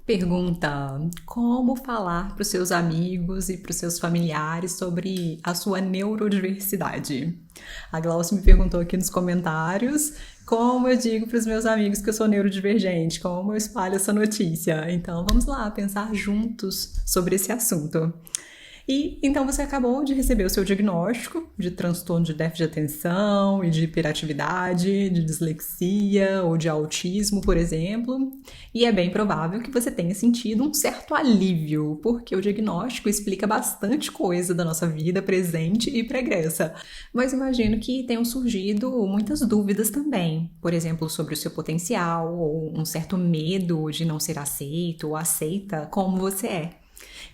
Pergunta: como falar para os seus amigos e para os seus familiares sobre a sua neurodiversidade? A Glaucia me perguntou aqui nos comentários como eu digo para os meus amigos que eu sou neurodivergente, como eu espalho essa notícia. Então vamos lá pensar juntos sobre esse assunto. E então você acabou de receber o seu diagnóstico de transtorno de déficit de atenção e de hiperatividade, de dislexia ou de autismo, por exemplo. E é bem provável que você tenha sentido um certo alívio, porque o diagnóstico explica bastante coisa da nossa vida presente e pregressa. Mas imagino que tenham surgido muitas dúvidas também, por exemplo, sobre o seu potencial ou um certo medo de não ser aceito ou aceita como você é.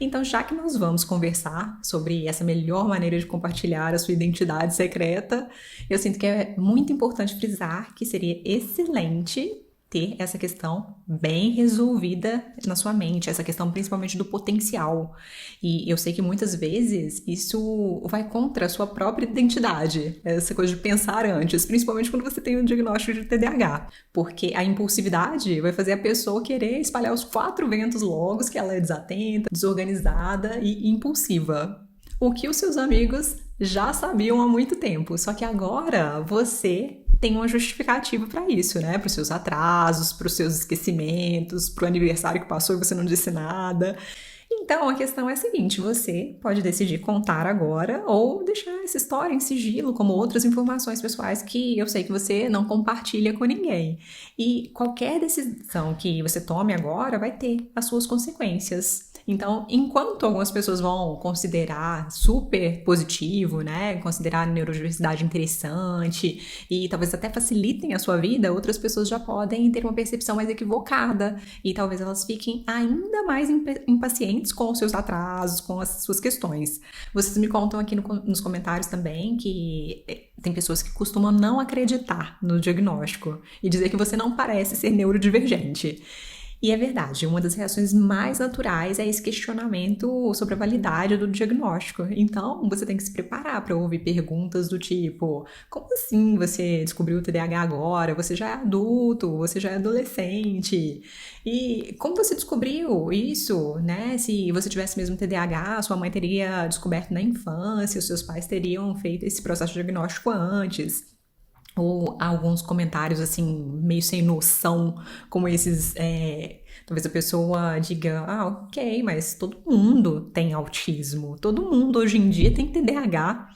Então, já que nós vamos conversar sobre essa melhor maneira de compartilhar a sua identidade secreta, eu sinto que é muito importante frisar que seria excelente ter essa questão bem resolvida na sua mente, essa questão principalmente do potencial. E eu sei que muitas vezes isso vai contra a sua própria identidade, essa coisa de pensar antes, principalmente quando você tem um diagnóstico de TDAH, porque a impulsividade vai fazer a pessoa querer espalhar os quatro ventos logo que ela é desatenta, desorganizada e impulsiva. O que os seus amigos já sabiam há muito tempo, só que agora você tem uma justificativa para isso, né? Para os seus atrasos, para os seus esquecimentos, para o aniversário que passou e você não disse nada. Então, a questão é a seguinte, você pode decidir contar agora ou deixar essa história em sigilo, como outras informações pessoais que eu sei que você não compartilha com ninguém. E qualquer decisão que você tome agora vai ter as suas consequências. Então, enquanto algumas pessoas vão considerar super positivo, né, considerar a neurodiversidade interessante e talvez até facilitem a sua vida, outras pessoas já podem ter uma percepção mais equivocada e talvez elas fiquem ainda mais impacientes com os seus atrasos, com as suas questões. Vocês me contam aqui nos comentários também que tem pessoas que costumam não acreditar no diagnóstico e dizer que você não parece ser neurodivergente. E é verdade, uma das reações mais naturais é esse questionamento sobre a validade do diagnóstico. Então, você tem que se preparar para ouvir perguntas do tipo: como assim você descobriu o TDAH agora? Você já é adulto? Você já é adolescente? E como você descobriu isso, né? Se você tivesse mesmo TDAH, sua mãe teria descoberto na infância, os seus pais teriam feito esse processo de diagnóstico antes. Ou alguns comentários assim, meio sem noção, como esses, talvez a pessoa diga, ok, mas todo mundo tem autismo, todo mundo hoje em dia tem TDAH,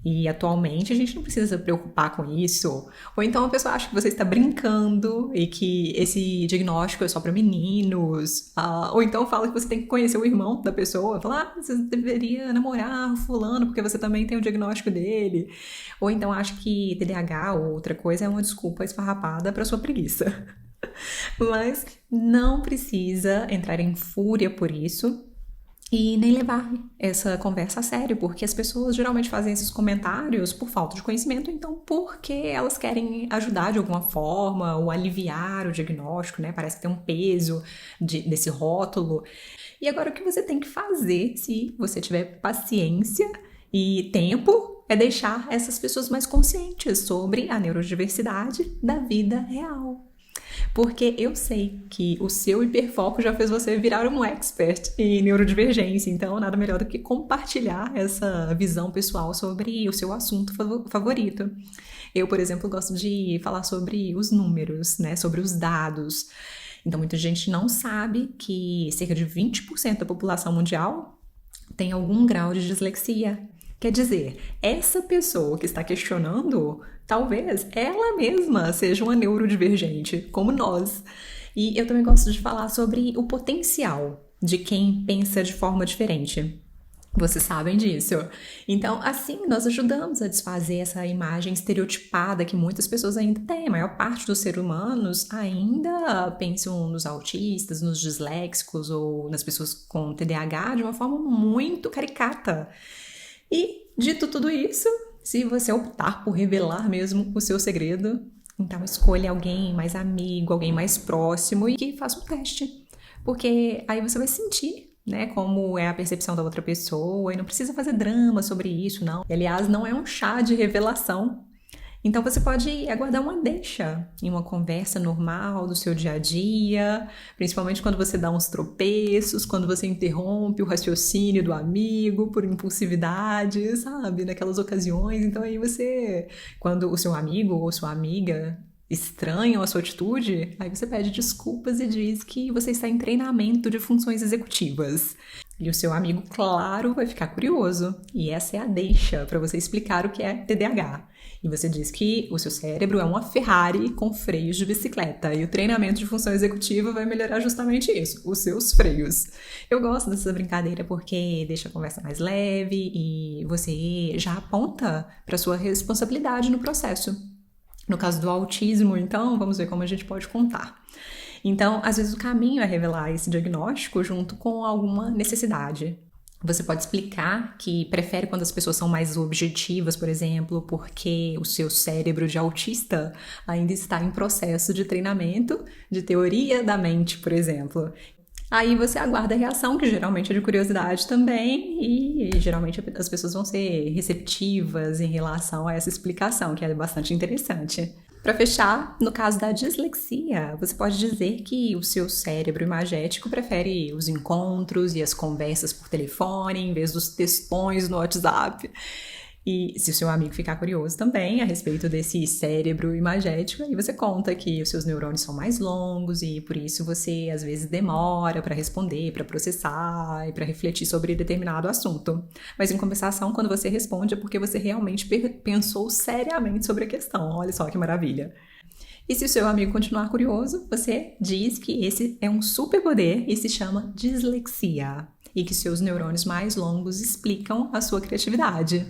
e atualmente a gente não precisa se preocupar com isso. Ou então a pessoa acha que você está brincando e que esse diagnóstico é só para meninos. Ou então fala que você tem que conhecer o irmão da pessoa. Fala, você deveria namorar fulano porque você também tem o diagnóstico dele. Ou então acha que TDAH ou outra coisa é uma desculpa esfarrapada para sua preguiça. Mas não precisa entrar em fúria por isso. E nem levar essa conversa a sério, porque as pessoas geralmente fazem esses comentários por falta de conhecimento, então porque elas querem ajudar de alguma forma ou aliviar o diagnóstico, né? Parece que tem um peso desse rótulo. E agora o que você tem que fazer, se você tiver paciência e tempo, é deixar essas pessoas mais conscientes sobre a neurodiversidade da vida real. Porque eu sei que o seu hiperfoco já fez você virar um expert em neurodivergência, então nada melhor do que compartilhar essa visão pessoal sobre o seu assunto favorito. Eu, por exemplo, gosto de falar sobre os números, né, sobre os dados. Então muita gente não sabe que cerca de 20% da população mundial tem algum grau de dislexia. Quer dizer, essa pessoa que está questionando, talvez ela mesma seja uma neurodivergente, como nós. E eu também gosto de falar sobre o potencial de quem pensa de forma diferente. Vocês sabem disso. Então, assim, nós ajudamos a desfazer essa imagem estereotipada que muitas pessoas ainda têm. A maior parte dos seres humanos ainda pensam nos autistas, nos disléxicos ou nas pessoas com TDAH de uma forma muito caricata. E, dito tudo isso, se você optar por revelar mesmo o seu segredo, então escolha alguém mais amigo, alguém mais próximo e que faça um teste. Porque aí você vai sentir, né, como é a percepção da outra pessoa e não precisa fazer drama sobre isso, não. E, aliás, não é um chá de revelação. Então você pode aguardar uma deixa em uma conversa normal do seu dia a dia, principalmente quando você dá uns tropeços, quando você interrompe o raciocínio do amigo por impulsividade, sabe? Naquelas ocasiões. Então aí você, quando o seu amigo ou sua amiga estranham a sua atitude, aí você pede desculpas e diz que você está em treinamento de funções executivas. E o seu amigo, claro, vai ficar curioso. E essa é a deixa para você explicar o que é TDAH. E você diz que o seu cérebro é uma Ferrari com freios de bicicleta. E o treinamento de função executiva vai melhorar justamente isso, os seus freios. Eu gosto dessa brincadeira porque deixa a conversa mais leve e você já aponta para sua responsabilidade no processo. No caso do autismo, então, vamos ver como a gente pode contar. Então, às vezes o caminho é revelar esse diagnóstico junto com alguma necessidade. Você pode explicar que prefere quando as pessoas são mais objetivas, por exemplo, porque o seu cérebro de autista ainda está em processo de treinamento de teoria da mente, por exemplo. Aí você aguarda a reação, que geralmente é de curiosidade também, e geralmente as pessoas vão ser receptivas em relação a essa explicação, que é bastante interessante. Para fechar, no caso da dislexia, você pode dizer que o seu cérebro imagético prefere os encontros e as conversas por telefone em vez dos textões no WhatsApp. E se o seu amigo ficar curioso também a respeito desse cérebro imagético, aí você conta que os seus neurônios são mais longos e por isso você às vezes demora para responder, para processar e para refletir sobre determinado assunto. Mas em compensação, quando você responde é porque você realmente pensou seriamente sobre a questão. Olha só que maravilha. E se o seu amigo continuar curioso, você diz que esse é um superpoder e se chama dislexia e que seus neurônios mais longos explicam a sua criatividade.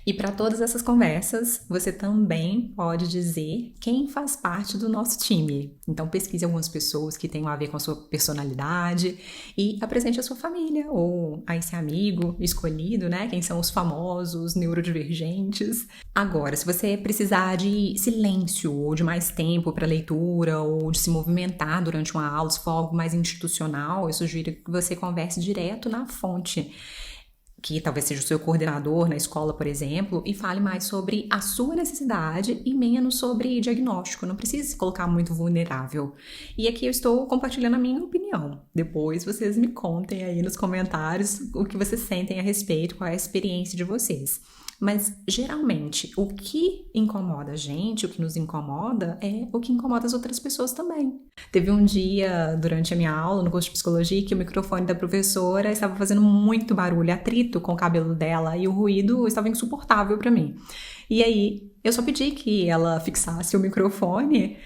E para todas essas conversas, você também pode dizer quem faz parte do nosso time. Então pesquise algumas pessoas que tenham a ver com a sua personalidade e apresente a sua família ou a esse amigo escolhido, né? Quem são os famosos neurodivergentes. Agora, se você precisar de silêncio ou de mais tempo para leitura ou de se movimentar durante uma aula, se for algo mais institucional, eu sugiro que você converse direto na fonte, que talvez seja o seu coordenador na escola, por exemplo, e fale mais sobre a sua necessidade e menos sobre diagnóstico. Não precisa se colocar muito vulnerável. E aqui eu estou compartilhando a minha opinião. Depois vocês me contem aí nos comentários o que vocês sentem a respeito, qual é a experiência de vocês. Mas, geralmente, o que incomoda a gente, o que nos incomoda, é o que incomoda as outras pessoas também. Teve um dia, durante a minha aula, no curso de psicologia, que o microfone da professora estava fazendo muito barulho, atrito com o cabelo dela, e o ruído estava insuportável para mim. E aí, eu só pedi que ela fixasse o microfone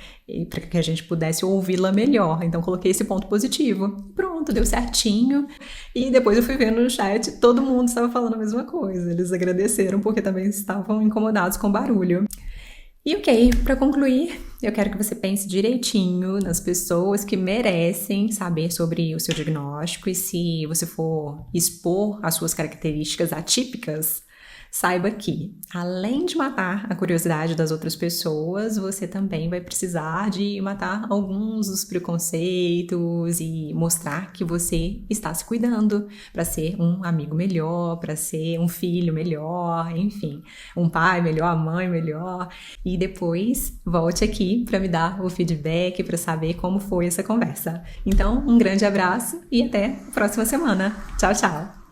para que a gente pudesse ouvi-la melhor. Então, coloquei esse ponto positivo. Pronto, deu certinho. E depois eu fui vendo no chat, todo mundo estava falando a mesma coisa. Eles agradeceram porque também estavam incomodados com o barulho. E ok, para concluir, eu quero que você pense direitinho nas pessoas que merecem saber sobre o seu diagnóstico e se você for expor as suas características atípicas, saiba que, além de matar a curiosidade das outras pessoas, você também vai precisar de matar alguns dos preconceitos e mostrar que você está se cuidando para ser um amigo melhor, para ser um filho melhor, enfim, um pai melhor, mãe melhor. E depois volte aqui para me dar o feedback, para saber como foi essa conversa. Então, um grande abraço e até a próxima semana. Tchau, tchau!